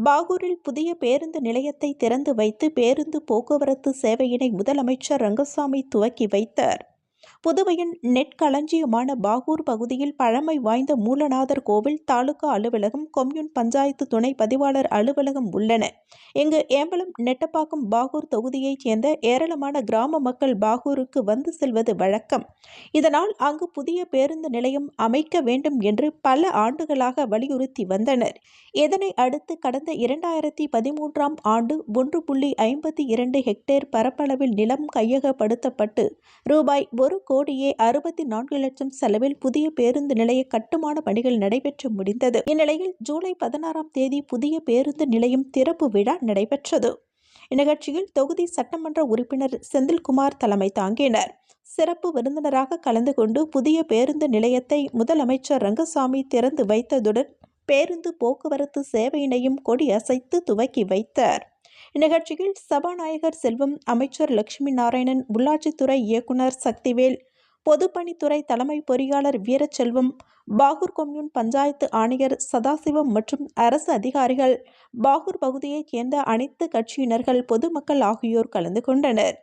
பாகூரில் புதிய பேருந்து நிலையத்தை திறந்து வைத்து பேருந்து போக்குவரத்து சேவையினை முதலமைச்சர் ரங்கசாமி துவக்கி வைத்தார். புதுவையின் நெற்களஞ்சியமான பாகூர் பகுதியில் பழமை வாய்ந்த மூலநாதர் கோவில், தாலுகா அலுவலகம், கொம்யூன் பஞ்சாயத்து துணை பதிவாளர் அலுவலகம் உள்ளன. இங்கு ஏம்பலம், நெட்டப்பாக்கம், பாகூர் தொகுதியைச் சேர்ந்த ஏராளமான கிராம மக்கள் பாகூருக்கு வந்து செல்வது வழக்கம். இதனால் அங்கு புதிய பேருந்து நிலையம் அமைக்க வேண்டும் என்று பல ஆண்டுகளாக வலியுறுத்தி வந்தனர். இதனை அடுத்து கடந்த 2013ஆம் ஆண்டு 1.52 ஹெக்டேர் பரப்பளவில் நிலம் கையகப்படுத்தப்பட்டு ரூபாய் 1,64,00,000 செலவில் புதிய பேருந்து நிலைய கட்டுமான பணிகள் நடைபெற்று முடிந்தது. இந்நிலையில் ஜூலை 16ஆம் தேதி புதிய பேருந்து நிலையம் திறப்பு விழா நடைபெற்றது. இந்நிகழ்ச்சியில் தொகுதி சட்டமன்ற உறுப்பினர் செந்தில்குமார் தலைமை தாங்கினார். சிறப்பு விருந்தினராக கலந்து கொண்டு புதிய பேருந்து நிலையத்தை முதலமைச்சர் ரங்கசாமி திறந்து வைத்ததுடன் பேருந்து போக்குவரத்து சேவையினையும் கொடியசைத்து துவக்கி வைத்தார். இந்நிகழ்ச்சியில் சபாநாயகர் செல்வம், அமைச்சர் லட்சுமி நாராயணன், உள்ளாட்சித்துறை இயக்குநர் சக்திவேல், பொதுப்பணித்துறை தலைமை பொறியாளர் வீரச்செல்வம், பாகூர் கொம்யூன் பஞ்சாயத்து ஆணையர் சதாசிவம் மற்றும் அரசு அதிகாரிகள், பாகூர் பகுதியைச் சேர்ந்த அனைத்து கட்சியினர்கள், பொதுமக்கள் ஆகியோர் கலந்து கொண்டனர்.